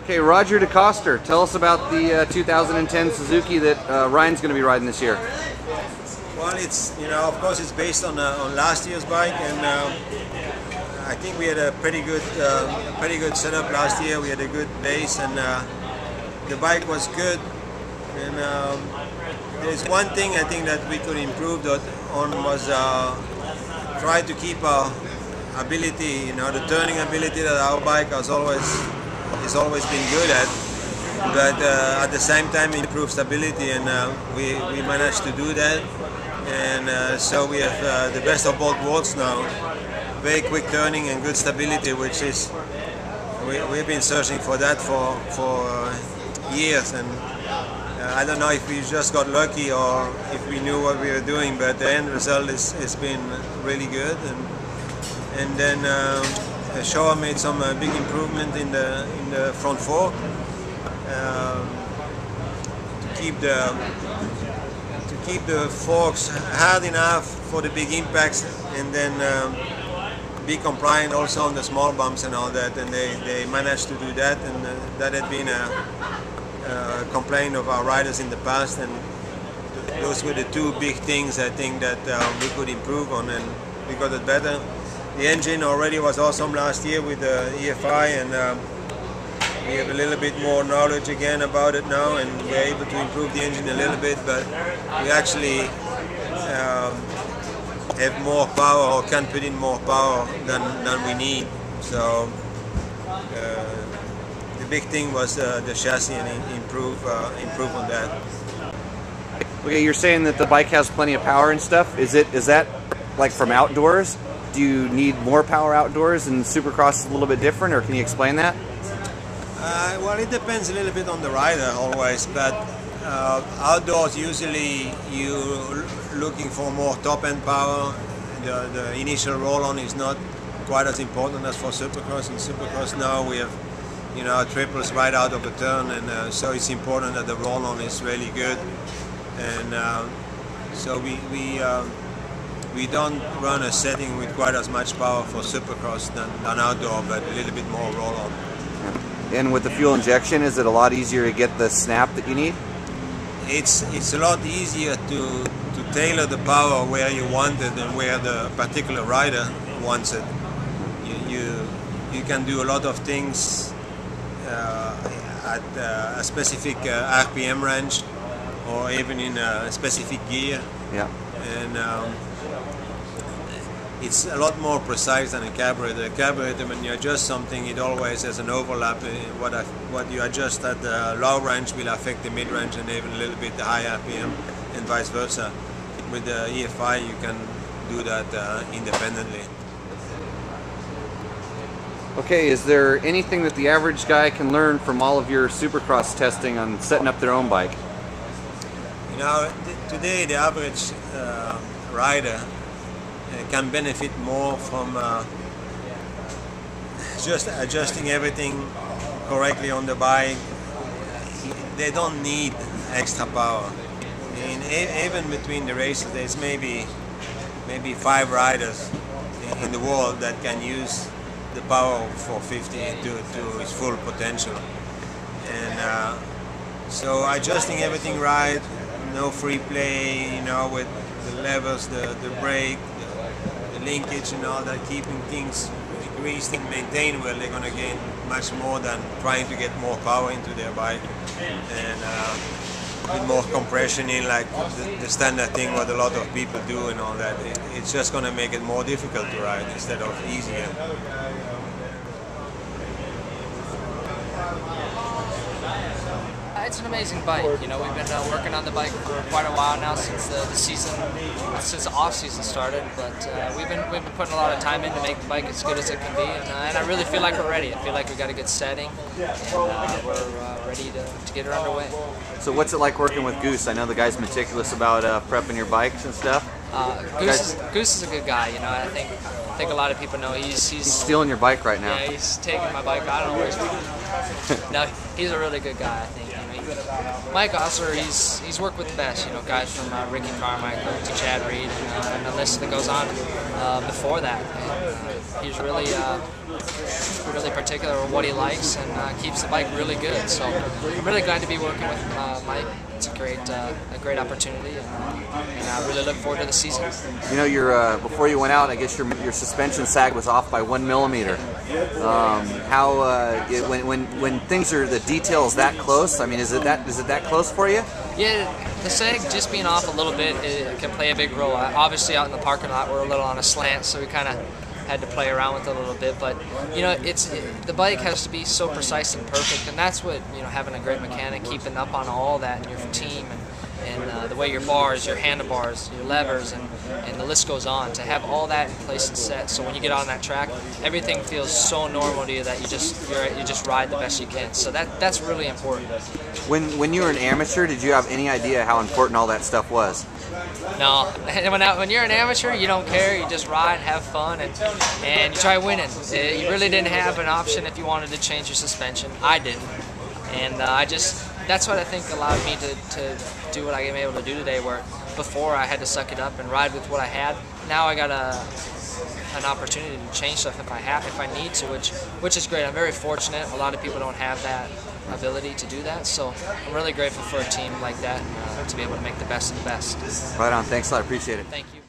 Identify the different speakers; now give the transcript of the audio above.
Speaker 1: Okay, Roger DeCoster, tell us about the 2010 Suzuki that Ryan's going to be riding this year.
Speaker 2: Well, it's, of course, it's based on last year's bike, and I think we had a pretty good setup last year. We had a good base, and the bike was good. And there's one thing I think that we could improve on was try to keep our ability, the turning ability that our bike has always been good at, but at the same time improve stability, and we managed to do that. And so we have the best of both worlds now: very quick turning and good stability, which is we've been searching for that for years. And I don't know if we just got lucky or if we knew what we were doing, but the end result has been really good. And then Showa made some big improvement in the front fork to keep the forks hard enough for the big impacts, and then be compliant also on the small bumps and all that. And they managed to do that, and that had been a complaint of our riders in the past, and those were the two big things I think that we could improve on, and we got it better. The engine already was awesome last year with the EFI, and we have a little bit more knowledge again about it now, and we're able to improve the engine a little bit, but we actually have more power, or can put in more power than we need. So the big thing was the chassis, and improve on that.
Speaker 1: Okay, you're saying that the bike has plenty of power and stuff. Is that like from outdoors? Do you need more power outdoors, and Supercross is a little bit different, or can you explain that?
Speaker 2: Well, it depends a little bit on the rider always, but outdoors usually you're looking for more top-end power. The initial roll-on is not quite as important as for Supercross. In Supercross now we have triples right out of the turn, and so it's important that the roll-on is really good. And so we don't run a setting with quite as much power for Supercross than outdoor, but a little bit more roll-on.
Speaker 1: And with the fuel injection, is it a lot easier to get the snap that you need?
Speaker 2: It's a lot easier to tailor the power where you want it and where the particular rider wants it. You can do a lot of things at a specific RPM range, or even in a specific gear. Yeah. And it's a lot more precise than a carburetor. A carburetor, when you adjust something, it always has an overlap. What you adjust at the low range will affect the mid range, and even a little bit the high RPM, and vice versa. With the EFI, you can do that independently.
Speaker 1: Okay, is there anything that the average guy can learn from all of your Supercross testing on setting up their own bike?
Speaker 2: Today the average rider can benefit more from just adjusting everything correctly on the bike. They don't need extra power. Even between the races, there's maybe 5 riders in the world that can use the power of 450 to its full potential. And so adjusting everything right, no free play, with the levers, the brake, the linkage and all that, keeping things greased and maintained well, they're going to gain much more than trying to get more power into their bike. And with more compression in, like the standard thing what a lot of people do and all that, it's just going to make it more difficult to ride instead of easier.
Speaker 3: It's an amazing bike. We've been working on the bike for quite a while now, since the off season started. But we've been putting a lot of time in to make the bike as good as it can be, and I really feel like we're ready. I feel like we got a good setting, and we're ready to get her underway.
Speaker 1: So what's it like working with Goose? I know the guy's meticulous about prepping your bikes and stuff.
Speaker 3: Goose is a good guy. I think a lot of people know he's
Speaker 1: stealing your bike right now.
Speaker 3: Yeah, he's taking my bike. I don't know where he's going. No, he's a really good guy. I think. Mike Osler, he's worked with the best, you know, guys from Ricky Carmichael to Chad Reed, and the list that goes on before that. And, he's really particular with what he likes and keeps the bike really good. So I'm really glad to be working with Mike. It's a great opportunity, and I really look forward to the season.
Speaker 1: You know, your before you went out, I guess your suspension sag was off by 1 millimeter. When things are the details that close, I mean, is it that close for you?
Speaker 3: Yeah, the sag just being off a little bit, it can play a big role. Obviously, out in the parking lot, we're a little on a slant, so we kind of had to play around with it a little bit, but you know, the bike has to be so precise and perfect, and that's what, you know, having a great mechanic, keeping up on all that in your team, and the way your bars, your handlebars, your levers, and the list goes on, to have all that in place and set, so when you get on that track, everything feels so normal to you that you just ride the best you can. So that's really important.
Speaker 1: When you were an amateur, did you have any idea how important all that stuff was?
Speaker 3: No, when you're an amateur, you don't care. You just ride, have fun, and you try winning. You really didn't have an option if you wanted to change your suspension. I didn't, and that's what I think allowed me to do what I am able to do today. Where before I had to suck it up and ride with what I had. Now I got an opportunity to change stuff if I need to, which is great. I'm very fortunate. A lot of people don't have that ability to do that, so I'm really grateful for a team like that to be able to make the best of the best.
Speaker 1: Right on. Thanks a lot. Appreciate it.
Speaker 3: Thank you.